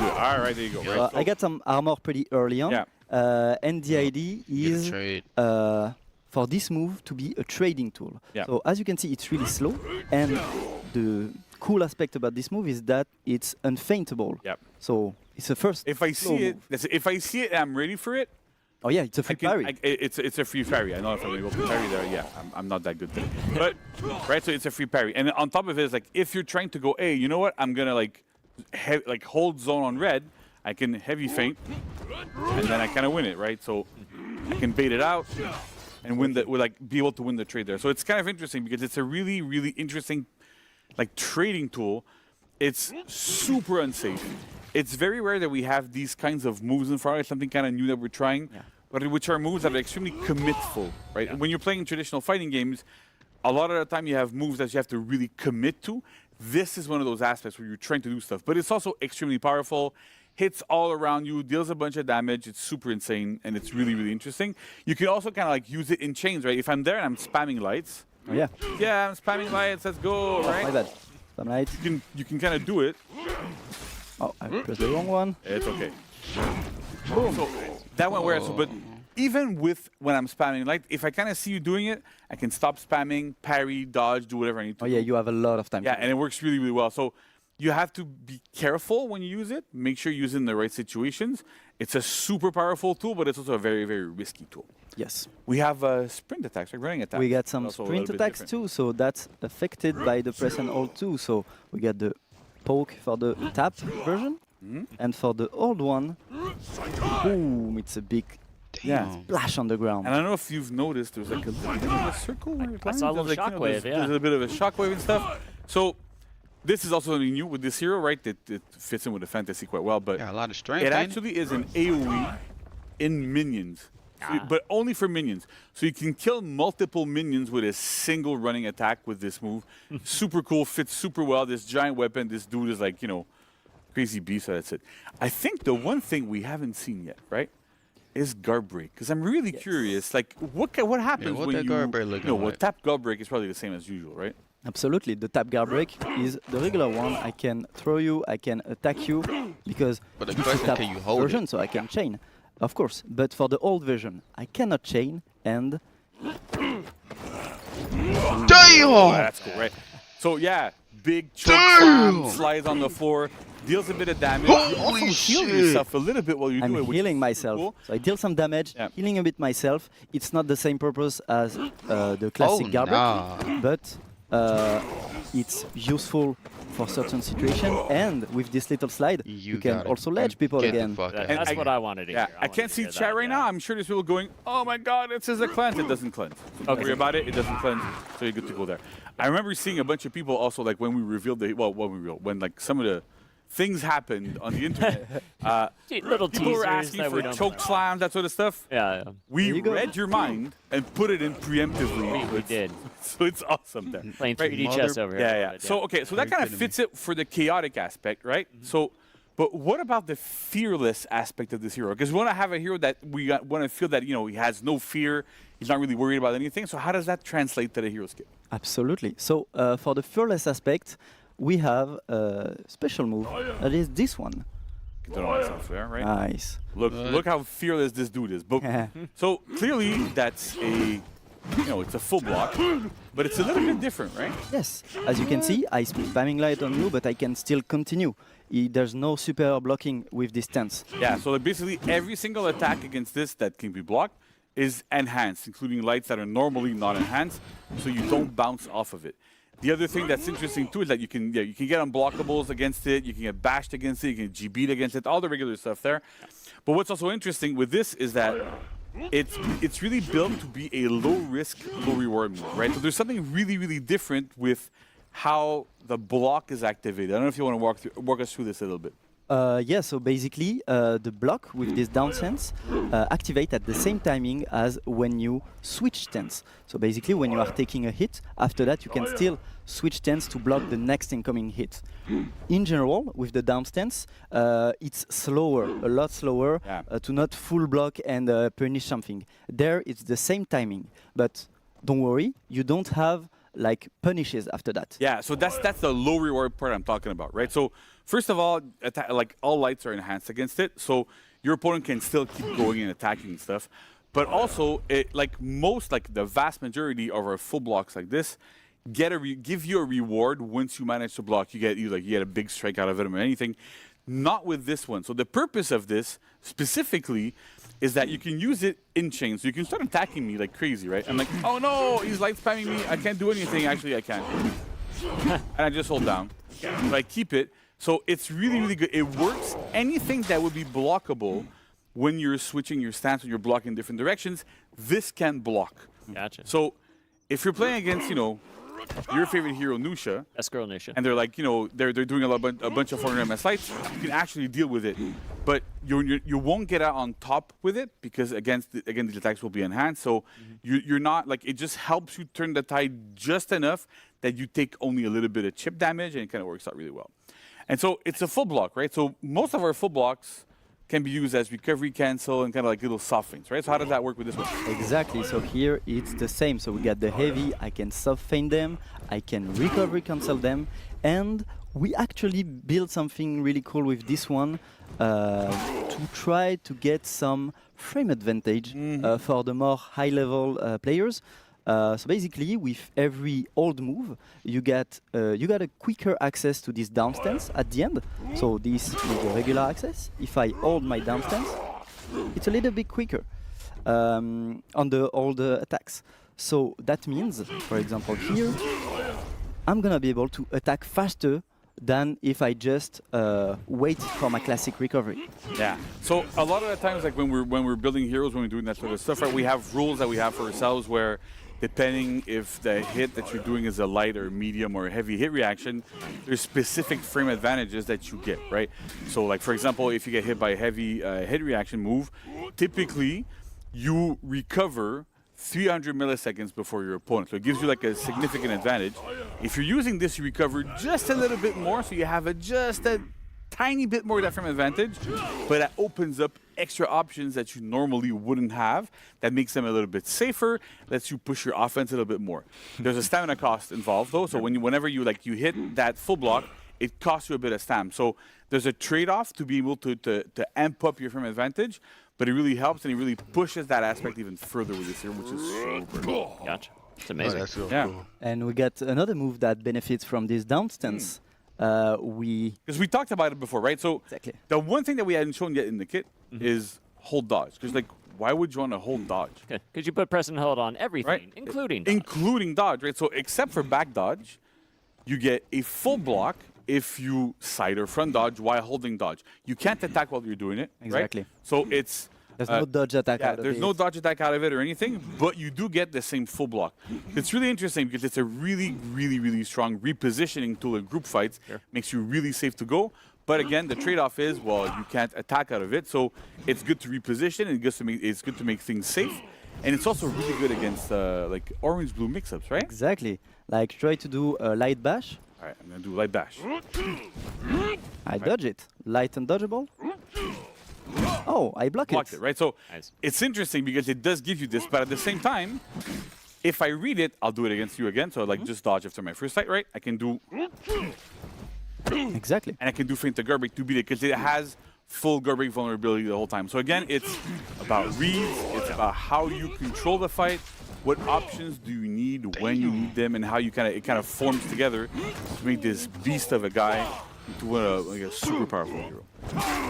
Speaker 4: All right, there you go.
Speaker 1: Yeah.
Speaker 4: Right,
Speaker 5: I got some armor pretty early on,
Speaker 4: Yeah.
Speaker 5: and the idea
Speaker 1: Get a
Speaker 5: is
Speaker 1: trade.
Speaker 5: for this move to be a trading tool.
Speaker 4: Yeah.
Speaker 5: So as you can see, it's really slow, and the cool aspect about this move is that it's unfaintable.
Speaker 4: Yep.
Speaker 5: So it's a first.
Speaker 4: If I
Speaker 5: slow
Speaker 4: see it,
Speaker 5: move.
Speaker 4: if I see it, and I'm ready for it.
Speaker 5: Oh yeah, it's a free parry.
Speaker 4: It's a free parry. I know if I'm going to go for parry there, yeah, I'm not that good today. But, right, so it's a free parry. And on top of it, it's like, if you're trying to go, hey, you know what, I'm going to like hold zone on red, I can heavy feint, and then I kind of win it, right? So I can bait it out and be able to win the trade there. So it's kind of interesting because it's a really, really interesting like trading tool. It's super unsafe. It's very rare that we have these kinds of moves in front of us, something kind of new that we're trying, but which are moves that are extremely commitful, right? When you're playing traditional fighting games, a lot of the time you have moves that you have to really commit to. This is one of those aspects where you're trying to do stuff, but it's also extremely powerful, hits all around you, deals a bunch of damage. It's super insane, and it's really, really interesting. You can also kind of like use it in chains, right? If I'm there and I'm spamming lights.
Speaker 5: Oh, yeah.
Speaker 4: Yeah, I'm spamming lights, let's go, right?
Speaker 5: My bad. Spam lights.
Speaker 4: You can kind of do it.
Speaker 5: Oh, I pressed the wrong one.
Speaker 4: It's okay. Boom. So that went where, but even with when I'm spamming light, if I kind of see you doing it, I can stop spamming, parry, dodge, do whatever I need to.
Speaker 5: Oh yeah, you have a lot of time.
Speaker 4: Yeah, and it works really, really well. So you have to be careful when you use it. Make sure you use it in the right situations. It's a super powerful tool, but it's also a very, very risky tool.
Speaker 5: Yes.
Speaker 4: We have sprint attacks, like running attacks.
Speaker 5: We got some sprint attacks too, so that's affected by the press and hold too. So we got the poke for the tap version, and for the old one, boom! It's a big splash on the ground.
Speaker 4: And I don't know if you've noticed, there's like a little bit of a circle where
Speaker 3: I saw a little shockwave,
Speaker 4: there's a bit of a shockwave and stuff. So this is also something new with this hero, right? It fits in with the fantasy quite well, but
Speaker 1: a lot of strength.
Speaker 4: It actually is an AoE in minions. But only for minions. So you can kill multiple minions with a single running attack with this move. Super cool, fits super well. This giant weapon, this dude is like, you know, crazy beast, so that's it. I think the one thing we haven't seen yet, right, is guard break. Because I'm really curious, like, what happens when tap guard break is probably the same as usual, right?
Speaker 5: Absolutely. The tap guard break is the regular one. I can throw you, I can attack you, because
Speaker 1: but the question, can you hold
Speaker 5: version,
Speaker 1: it?
Speaker 5: so I can chain. Of course, but for the old version, I cannot chain, and...
Speaker 1: Damn!
Speaker 4: Oh, that's cool, right? So yeah, big choke slam, slides on the floor, deals a bit of damage.
Speaker 1: Holy
Speaker 4: you also heal yourself a little bit while you do it.
Speaker 5: I'm healing myself.
Speaker 4: Cool.
Speaker 5: So I deal some damage, healing a bit myself. It's not the same purpose as the classic guard break, but it's useful for certain situations, and with this little slide, you can also ledge people again.
Speaker 3: That's what I wanted to hear.
Speaker 4: I can't see chat right now. I'm sure there's people going, oh my god, it says a cleanse. It doesn't cleanse. So don't worry about it. It doesn't cleanse. So you're good to go there. I remember seeing a bunch of people also, like when we revealed when like some of the things happened on the internet.
Speaker 3: Little
Speaker 4: people were asking for choke slams, that sort of stuff.
Speaker 3: Yeah.
Speaker 4: We read your mind and put it in preemptively.
Speaker 3: We did.
Speaker 4: So it's awesome there.
Speaker 3: Playing 3D chess over here.
Speaker 4: Yeah. So, okay, so that kind of fits it for the chaotic aspect, right? So, but what about the fearless aspect of this hero? Because we want to have a hero that we want to feel that, you know, he has no fear. He's not really worried about anything. So how does that translate to the hero skill?
Speaker 5: Absolutely. So for the fearless aspect, we have a special move. That is this one.
Speaker 4: Can do it on myself there, right?
Speaker 5: Nice.
Speaker 4: Look how fearless this dude is. But, so clearly that's it's a full block, but it's a little bit different, right?
Speaker 5: Yes. As you can see, I spamming light on you, but I can still continue. There's no super blocking with this stance.
Speaker 4: Yeah, so like basically every single attack against this that can be blocked is enhanced, including lights that are normally not enhanced, so you don't bounce off of it. The other thing that's interesting too is that you can get unblockables against it, you can get bashed against it, you can GB'd against it, all the regular stuff there. But what's also interesting with this is that it's really built to be a low risk, low reward move, right? So there's something really, really different with how the block is activated. I don't know if you want to walk us through this a little bit.
Speaker 5: Yeah, so basically the block with this down stance activate at the same timing as when you switch stance. So basically when you are taking a hit, after that you can still switch stance to block the next incoming hit. In general, with the down stance, it's slower, a lot slower to not full block and punish something. There it's the same timing, but don't worry, you don't have like punishes after that.
Speaker 4: Yeah, so that's the low reward part I'm talking about, right? So first of all, like all lights are enhanced against it, so your opponent can still keep going and attacking and stuff. But also, the vast majority of our full blocks like this give you a reward once you manage to block. You get a big strike out of it or anything. Not with this one. So the purpose of this specifically is that you can use it in chain. So you can start attacking me like crazy, right? I'm like, oh no, he's light spamming me. I can't do anything. Actually, I can. And I just hold down. So I keep it. So it's really, really good. It works. Anything that would be blockable when you're switching your stance, when you're blocking different directions, this can block.
Speaker 3: Gotcha.
Speaker 4: So if you're playing against, your favorite hero, Nusha,
Speaker 3: Escrow Nation.
Speaker 4: and they're like, they're doing a bunch of 400 MS lights, you can actually deal with it. But you won't get out on top with it because again, these attacks will be enhanced. So you're not like, it just helps you turn the tide just enough that you take only a little bit of chip damage, and it kind of works out really well. And so it's a full block, right? So most of our full blocks can be used as recovery cancel and kind of like little soft feints, right? So how does that work with this one?
Speaker 5: Exactly. So here it's the same. So we got the heavy. I can soft feint them. I can recovery cancel them, and we actually built something really cool with this one to try to get some frame advantage for the more high-level players. So basically, with every hold move, you got a quicker access to this down stance at the end. So this is the regular access. If I hold my down stance, it's a little bit quicker on all the attacks. So that means, for example, here, I'm gonna be able to attack faster than if I just wait for my classic recovery.
Speaker 4: Yeah. So a lot of the times, like when we're building heroes, when we're doing that sort of stuff, right, we have rules that we have for ourselves where, depending if the hit that you're doing is a light or medium or a heavy hit reaction, there's specific frame advantages that you get, right? So like, for example, if you get hit by a heavy hit reaction move, typically you recover 300 milliseconds before your opponent. So it gives you like a significant advantage. If you're using this, you recover just a little bit more, so you have just a tiny bit more of that frame advantage, but that opens up extra options that you normally wouldn't have. That makes them a little bit safer, lets you push your offense a little bit more. There's a stamina cost involved though, so whenever you hit that full block, it costs you a bit of stam. So there's a trade-off to be able to amp up your frame advantage, but it really helps and it really pushes that aspect even further with this here, which is super cool.
Speaker 3: Gotcha. It's amazing.
Speaker 1: That's so
Speaker 4: Yeah.
Speaker 1: cool.
Speaker 5: And we got another move that benefits from this down stance.
Speaker 4: Because we talked about it before, right? So
Speaker 5: Exactly.
Speaker 4: the one thing that we hadn't shown yet in the kit is hold dodge. Because like, why would you want to hold dodge?
Speaker 3: Because you put press and hold on everything,
Speaker 4: Right?
Speaker 3: including dodge.
Speaker 4: Including dodge, right? So except for back dodge, you get a full block if you side or front dodge while holding dodge. You can't attack while you're doing it,
Speaker 5: Exactly.
Speaker 4: right? So it's...
Speaker 5: There's no dodge attack out of
Speaker 4: there's
Speaker 5: it.
Speaker 4: no dodge attack out of it or anything, but you do get the same full block. It's really interesting because it's a really, really, really strong repositioning tool in group fights. Makes you really safe to go. But again, the trade-off is, well, you can't attack out of it, so it's good to reposition and it's good to make things safe. And it's also really good against like orange-blue mix-ups, right?
Speaker 5: Exactly. Like try to do a light bash.
Speaker 4: All right, I'm gonna do light bash.
Speaker 5: I dodge it. Light and dodgeable. Oh, I blocked
Speaker 4: It, right? So
Speaker 3: Nice.
Speaker 4: it's interesting because it does give you this, but at the same time, if I read it, I'll do it against you again. So like just dodge after my first fight, right? I can do,
Speaker 5: Exactly.
Speaker 4: and I can do feint to guard break to beat it because it has full guard break vulnerability the whole time. So again, it's about reads, it's about how you control the fight, what options do you need when you need them, and how you it kind of forms together to make this beast of a guy into a super powerful hero.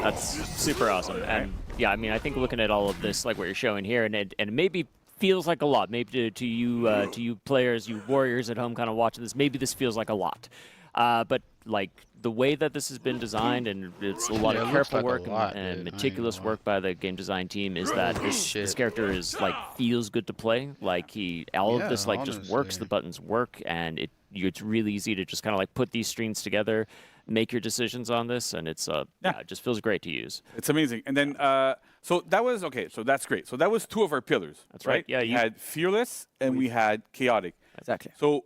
Speaker 3: That's super awesome. And yeah, I mean, I think looking at all of this, like what you're showing here, and it maybe feels like a lot. Maybe to you players, you warriors at home kind of watching this, maybe this feels like a lot. But like the way that this has been designed, and it's a lot of careful work and meticulous work by the game design team, is that this character is like feels good to play. Like all of this like just works. The buttons work, and it's really easy to just kind of like put these strings together, make your decisions on this, and it just feels great to use.
Speaker 4: It's amazing. And then, so that was, okay, so that's great. So that was two of our pillars.
Speaker 3: That's right. Yeah,
Speaker 4: we had Fearless and we had Chaotic.
Speaker 5: Exactly.
Speaker 4: So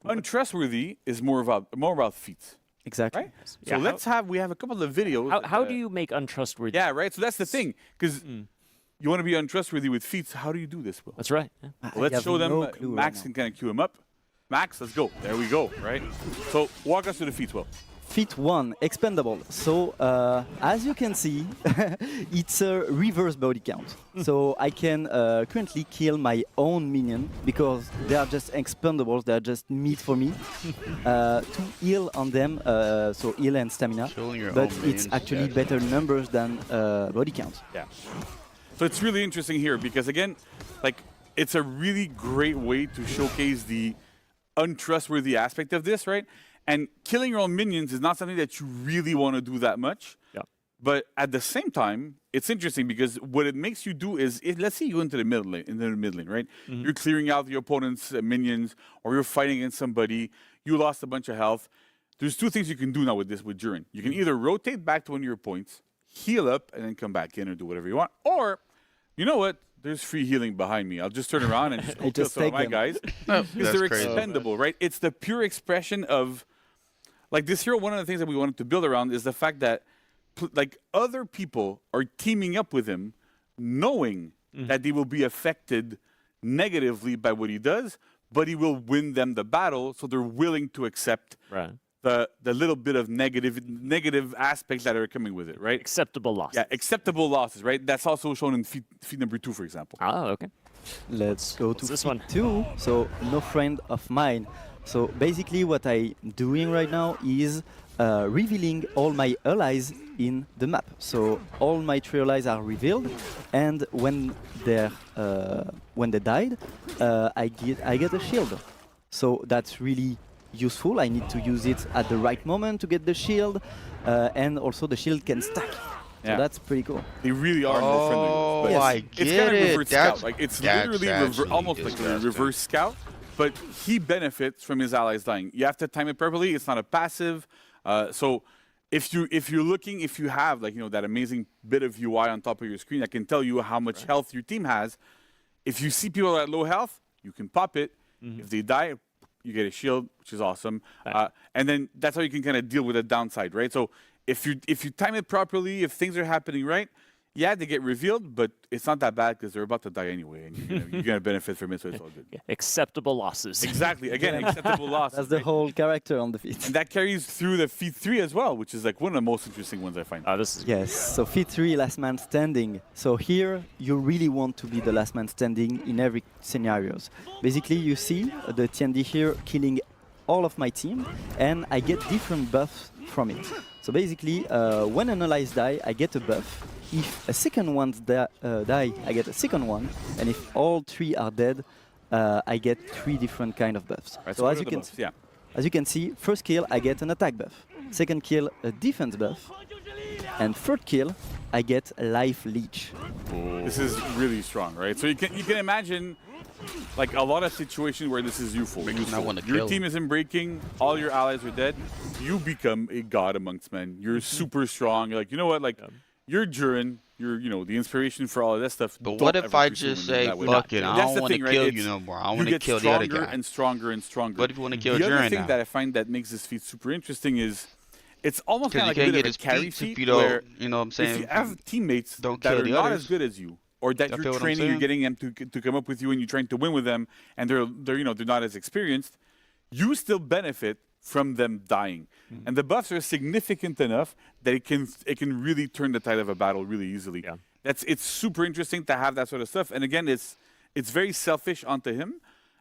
Speaker 4: Untrustworthy is more about feats,
Speaker 5: Exactly.
Speaker 4: right?
Speaker 3: Yeah.
Speaker 4: So we have a couple of videos.
Speaker 3: How do you make untrustworthy?
Speaker 4: Yeah, right. So that's the thing, because you want to be untrustworthy with feats. How do you do this, Will?
Speaker 3: That's right. Yeah.
Speaker 4: Well, let's show them.
Speaker 5: No clue
Speaker 4: Max
Speaker 5: right
Speaker 4: can kind of cue him up. Max, let's go. There we go, right? So walk us through the feats, Will.
Speaker 5: Feat 1, expendable. So as you can see, it's a reverse body count. So I can currently kill my own minion because they are just expendables, they are just meat for me. To heal on them, so heal and stamina.
Speaker 1: Killing your
Speaker 5: But
Speaker 1: own
Speaker 5: it's
Speaker 1: minions,
Speaker 5: actually
Speaker 1: yeah.
Speaker 5: better numbers than body count.
Speaker 4: Yeah. So it's really interesting here because, again, like, it's a really great way to showcase the untrustworthy aspect of this, right? And killing your own minions is not something that you really want to do that much.
Speaker 3: Yeah.
Speaker 4: But at the same time, it's interesting because what it makes you do is, let's say you go into the mid lane, right? You're clearing out your opponent's minions, or you're fighting against somebody. You lost a bunch of health. There's two things you can do now with Durin. You can either rotate back to one of your points, heal up, and then come back in or do whatever you want. Or, you know what? There's free healing behind me. I'll just turn around and just go kill some of my guys. Because they're expendable, right? It's the pure expression of, like, this hero, one of the things that we wanted to build around is the fact that, like, other people are teaming up with him knowing that they will be affected negatively by what he does, but he will win them the battle, so they're willing to accept the little bit of negative aspects that are coming with it, right?
Speaker 3: Acceptable losses.
Speaker 4: Yeah, acceptable losses, right? That's also shown in feat number 2, for example.
Speaker 3: Oh, okay.
Speaker 5: Let's go to
Speaker 3: this
Speaker 5: feat
Speaker 3: one?
Speaker 5: 2. So, no friend of mine. So basically what I'm doing right now is revealing all my allies in the map. So all my 3 allies are revealed, and when they died, I get a shield. So that's really useful. I need to use it at the right moment to get the shield, and also the shield can stack. So that's pretty cool.
Speaker 4: They really are more friendly.
Speaker 1: Oh,
Speaker 4: But
Speaker 1: I get
Speaker 4: it's kind of
Speaker 1: it.
Speaker 4: reverse scout. Like, it's literally almost like a reverse scout. But he benefits from his allies dying. You have to time it properly. It's not a passive. So if you have, like, you know, that amazing bit of UI on top of your screen that can tell you how much health your team has, if you see people at low health, you can pop it. If they die, you get a shield, which is awesome. And then that's how you can kind of deal with the downside, right? So if you time it properly, if things are happening right, yeah, they get revealed, but it's not that bad because they're about to die anyway, and you're gonna benefit from it, so it's all good.
Speaker 3: Yeah, acceptable losses.
Speaker 4: Exactly. Again, acceptable losses.
Speaker 5: That's the whole character on the feat.
Speaker 4: And that carries through the feat 3 as well, which is like one of the most interesting ones I find.
Speaker 3: This is
Speaker 5: Yes, so feat 3, last man standing. So here, you really want to be the last man standing in every scenarios. Basically, you see the TND here killing all of my team, and I get different buffs from it. So basically, when an allies die, I get a buff. If a second one die, I get a second one, and if all 3 are dead, I get 3 different kind of buffs.
Speaker 4: Right,
Speaker 5: so
Speaker 4: as
Speaker 5: you can see, first kill I get an attack buff, second kill a defense buff, and third kill I get a life leech.
Speaker 4: This is really strong, right? So you can imagine, like, a lot of situations where this is useful. Your team isn't breaking, all your allies are dead, you become a god amongst men. You're super strong. You're like, you know what, like. You're Durin, you're, you know, the inspiration for all of that stuff.
Speaker 1: But what if I just say, fuck it, I don't want to kill you no more. I want to kill the other guy.
Speaker 4: You get stronger and stronger and stronger.
Speaker 1: What if you want to kill
Speaker 4: Durin now? The other thing
Speaker 1: now?
Speaker 4: that I find that makes this feat super interesting is it's almost kind of like
Speaker 1: you
Speaker 4: a
Speaker 1: can't
Speaker 4: bit
Speaker 1: get
Speaker 4: of a carry
Speaker 1: feet
Speaker 4: feat
Speaker 1: if you don't,
Speaker 4: where
Speaker 1: you know what I'm saying?
Speaker 4: if you have teammates
Speaker 1: don't
Speaker 4: that
Speaker 1: kill
Speaker 4: are
Speaker 1: the
Speaker 4: not
Speaker 1: others.
Speaker 4: as good as you, or that
Speaker 1: feel
Speaker 4: you're
Speaker 1: what I'm
Speaker 4: training, you're
Speaker 1: saying?
Speaker 4: getting them to come up with you and you're trying to win with them, and they're you know, they're not as experienced, you still benefit from them dying. And the buffs are significant enough that it can really turn the tide of a battle really easily.
Speaker 3: Yeah.
Speaker 4: It's super interesting to have that sort of stuff. And again, it's very selfish onto him,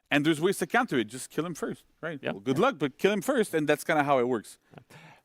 Speaker 4: and there's ways to counter it. Just kill him first, right?
Speaker 3: Yeah.
Speaker 4: Well, good luck, but kill him first, and that's kind of how it works.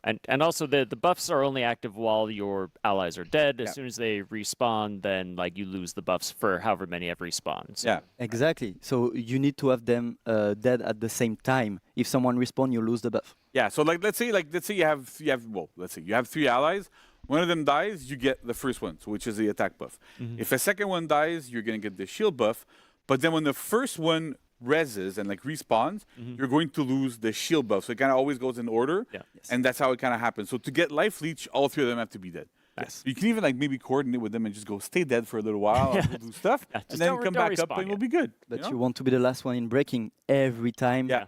Speaker 3: And also the buffs are only active while your allies are dead. As soon as they respawn, then like you lose the buffs for however many have respawned. So.
Speaker 4: Yeah.
Speaker 5: Exactly. So you need to have them dead at the same time. If someone respawns, you lose the buff.
Speaker 4: Yeah. So let's say you have 3 allies. One of them dies, you get the first one, so which is the attack buff. If a second one dies, you're gonna get the shield buff. But then when the first one reses and like respawns, you're going to lose the shield buff. So it kind of always goes in order, and that's how it kind of happens. So to get life leech, all 3 of them have to be dead.
Speaker 3: Nice.
Speaker 4: You can even like maybe coordinate with them and just go stay dead for a little while, and do stuff, and then come back up, and we'll be good.
Speaker 5: But you want to be the last one in breaking every time.
Speaker 4: Yeah.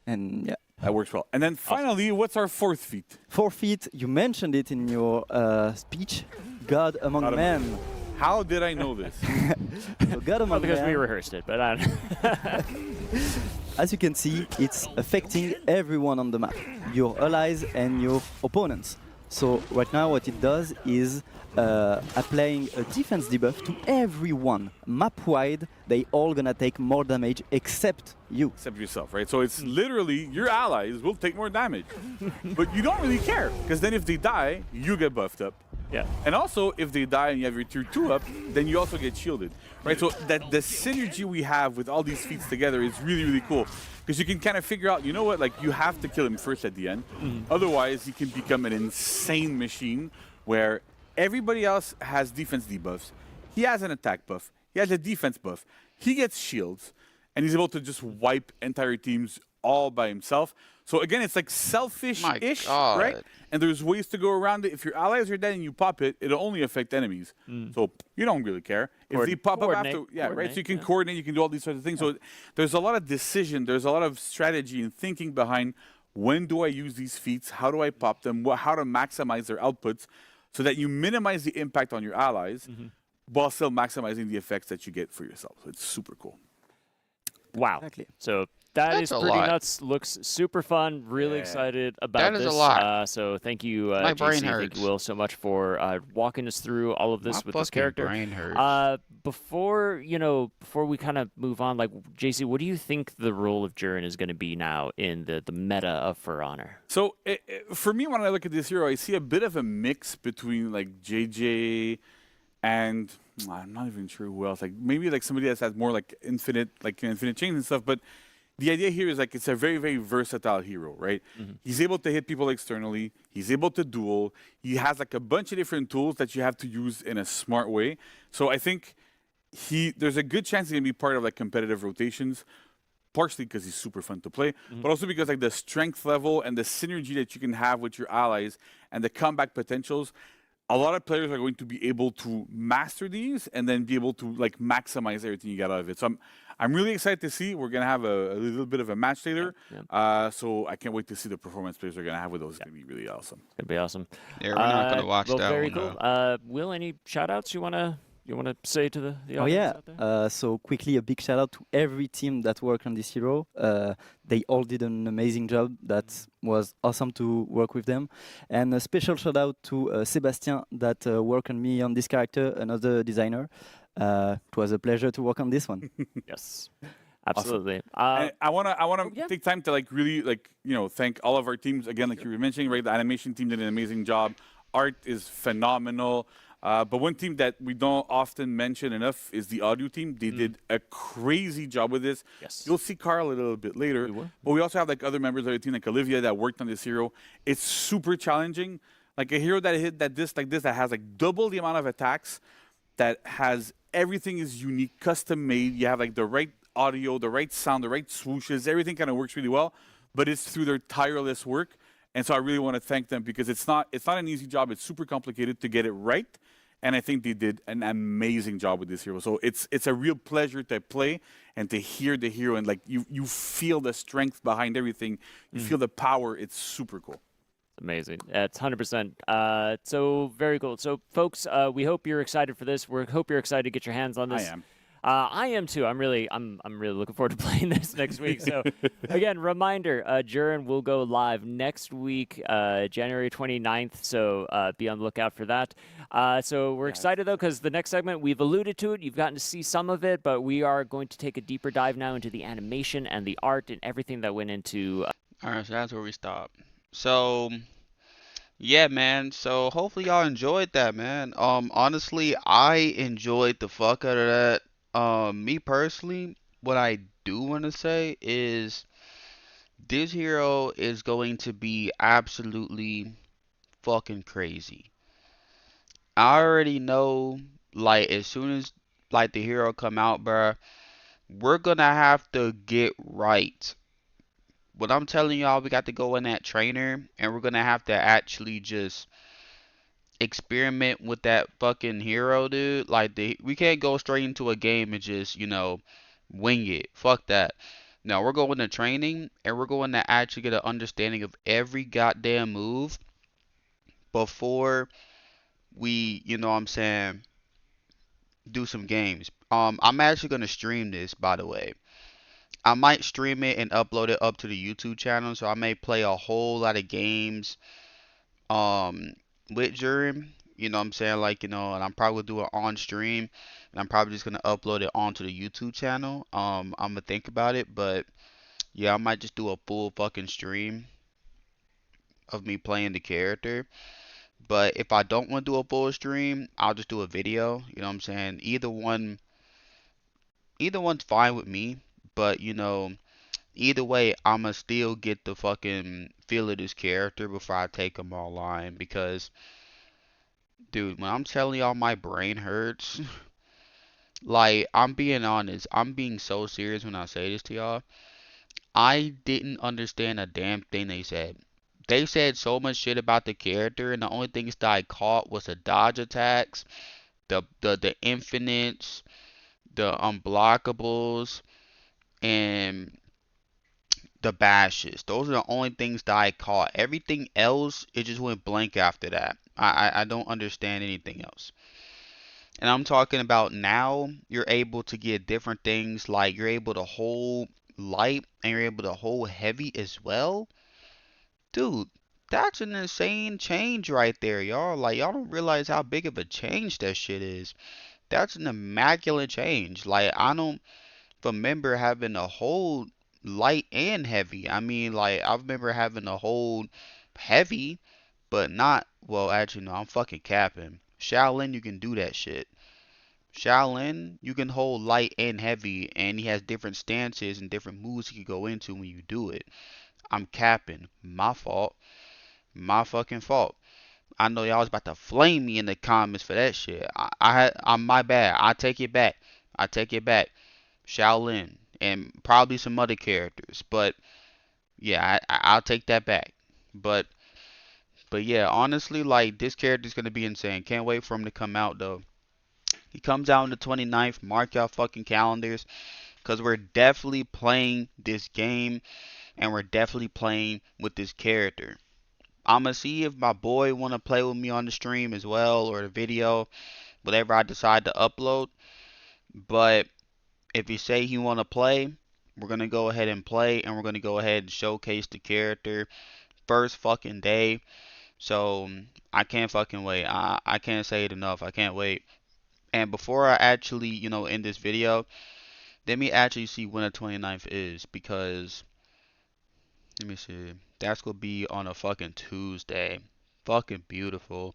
Speaker 5: And yeah.
Speaker 4: That works well. And then finally, what's our 4th feat?
Speaker 5: 4th feat, you mentioned it in your speech, God Among Men.
Speaker 4: How did I know this?
Speaker 5: So God Among
Speaker 3: Because
Speaker 5: Men,
Speaker 3: we rehearsed it, but I don't
Speaker 5: as you can see, it's affecting everyone on the map, your allies and your opponents. So right now what it does is applying a defense debuff to everyone. Map-wide, they all gonna take more damage except you.
Speaker 4: Except yourself, right? So it's literally your allies will take more damage. But you don't really care, because then if they die, you get buffed up. Yeah, and also if they die and you have your tier 2 up, then you also get shielded, right? So that the synergy we have with all these feats together is really, really cool. Because you can kind of figure out, you know what, like you have to kill him first at the end. Otherwise, he can become an insane machine where everybody else has defense debuffs. He has an attack buff. He has a defense buff. He gets shields, and he's able to just wipe entire teams all by himself. So again, it's like selfish-ish, right? And there's ways to go around it. If your allies are dead and you pop it, it'll only affect enemies. So you don't really care. If they pop up after, right? So you can coordinate, you can do all these sorts of things. So there's a lot of decision, there's a lot of strategy and thinking behind when do I use these feats, how do I pop them, how to maximize their outputs so that you minimize the impact on your allies while still maximizing the effects that you get for yourself. So it's super cool.
Speaker 3: Wow.
Speaker 5: Exactly.
Speaker 3: So that's pretty nuts. Looks super fun. Really excited about this.
Speaker 1: That is a lot.
Speaker 3: So thank you,
Speaker 1: My brain
Speaker 3: JC,
Speaker 1: hurts.
Speaker 3: thank you, Will, so much for walking us through all of this with this character.
Speaker 1: Brain hurts.
Speaker 3: Before we kind of move on, like JC, what do you think the role of Jiren is going to be now in the meta of For Honor?
Speaker 4: So for me, when I look at this hero, I see a bit of a mix between like JJ and I'm not even sure who else. Like maybe like somebody that has more like infinite chains and stuff. But the idea here is like it's a very, very versatile hero, right? He's able to hit people externally. He's able to duel. He has like a bunch of different tools that you have to use in a smart way. So I think there's a good chance he's gonna be part of like competitive rotations, partially because he's super fun to play, but also because like the strength level and the synergy that you can have with your allies and the comeback potentials. A lot of players are going to be able to master these and then be able to like maximize everything you get out of it. So I'm really excited to see. We're gonna have a little bit of a match later. So I can't wait to see the performance players are gonna have with those. It's gonna be really awesome.
Speaker 3: It's gonna be awesome.
Speaker 1: Yeah, we're not gonna watch that
Speaker 3: very
Speaker 1: one.
Speaker 3: Cool. Will, any shout outs you wanna say to the audience out there?
Speaker 5: So quickly, a big shout out to every team that worked on this hero. They all did an amazing job. That was awesome to work with them. And a special shout out to Sébastien that worked on me on this character, another designer. It was a pleasure to work on this one.
Speaker 3: Yes. Absolutely.
Speaker 4: Awesome. I wanna take time to like really thank all of our teams again, like you were mentioning, right? The animation team did an amazing job. Art is phenomenal. But one team that we don't often mention enough is the audio team. They did a crazy job with this.
Speaker 3: Yes.
Speaker 4: You'll see Carl a little bit later. But we also have like other members of the team, like Olivia, that worked on this hero. It's super challenging. Like a hero that has like double the amount of attacks, that has everything is unique, custom made. You have like the right audio, the right sound, the right swooshes. Everything kind of works really well. But it's through their tireless work. And so I really want to thank them because it's not an easy job. It's super complicated to get it right. And I think they did an amazing job with this hero. So it's a real pleasure to play and to hear the hero. And like you feel the strength behind everything. You feel the power. It's super cool.
Speaker 3: Amazing. It's 100%. So very cool. So folks, we hope you're excited for this. We hope you're excited to get your hands on this.
Speaker 4: I am.
Speaker 3: I am too. I'm really looking forward to playing this next week. So again, reminder, Jiren will go live next week, January 29th. So be on the lookout for that. So we're excited though, because the next segment, we've alluded to it. You've gotten to see some of it, but we are going to take a deeper dive now into the animation and the art and everything that went into.
Speaker 1: All right, so that's where we stop. So yeah, man. So hopefully y'all enjoyed that, man. Honestly, I enjoyed the fuck out of that. Me personally, what I do want to say is this hero is going to be absolutely fucking crazy. I already know, like, as soon as, like, the hero come out, bruh, we're gonna have to get right. What I'm telling y'all, we got to go in that trainer, and we're gonna have to actually just experiment with that fucking hero, dude. Like, we can't go straight into a game and just, wing it. Fuck that. No, we're going to training, and we're going to actually get an understanding of every goddamn move before we, do some games. I'm actually going to stream this, by the way. I might stream it and upload it up to the YouTube channel, so I may play a whole lot of games, with Jiren, and I'm probably gonna do it on stream, and I'm probably just gonna upload it onto the YouTube channel. I'm gonna think about it, but yeah, I might just do a full fucking stream of me playing the character. But if I don't want to do a full stream, I'll just do a video. You know what I'm saying? Either one's fine with me. But you know, either way, I'ma still get the fucking feel of this character before I take them online. Because, dude, when I'm telling y'all my brain hurts, like, I'm being honest, I'm being so serious when I say this to y'all. I didn't understand a damn thing they said. They said so much shit about the character, and the only things that I caught was the dodge attacks, the infinites, the unblockables, and the bashes. Those are the only things that I caught. Everything else, it just went blank after that. I don't understand anything else. And I'm talking about now, you're able to get different things, like you're able to hold light and you're able to hold heavy as well. Dude, that's an insane change right there, y'all. Like, y'all don't realize how big of a change that shit is. That's an immaculate change. Like, I don't remember having a hold light and heavy. I mean, like, I remember having a hold heavy, but not, well, actually, no, I'm fucking capping. Shaolin, you can do that shit. Shaolin, you can hold light and heavy, and he has different stances and different moves he can go into when you do it. I'm capping. My fault. My fucking fault. I know y'all was about to flame me in the comments for that shit. I'm my bad. I take it back. I take it back. Shaolin and probably some other characters, but yeah, I'll take that back. But yeah, honestly, like this character's gonna be insane. Can't wait for him to come out though. He comes out on the 29th. Mark y'all fucking calendars, cause we're definitely playing this game and we're definitely playing with this character. I'ma see if my boy wanna play with me on the stream as well or the video, whatever I decide to upload. But if he say he wanna play, we're gonna go ahead and play, and we're gonna go ahead and showcase the character first fucking day. So I can't fucking wait. I can't say it enough. I can't wait. And before I actually, end this video, let me actually see when the 29th is, because let me see. That's gonna be on a fucking Tuesday. Fucking beautiful.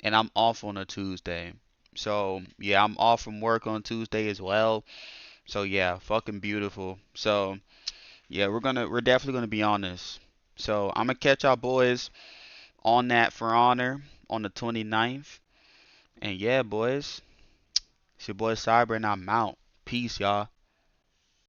Speaker 1: And I'm off on a Tuesday. So yeah, I'm off from work on Tuesday as well. So yeah, fucking beautiful. So yeah, we're definitely gonna be on this. So I'm gonna catch y'all boys on that For Honor on the 29th. And yeah, boys, it's your boy Cyber and I'm out. Peace, y'all.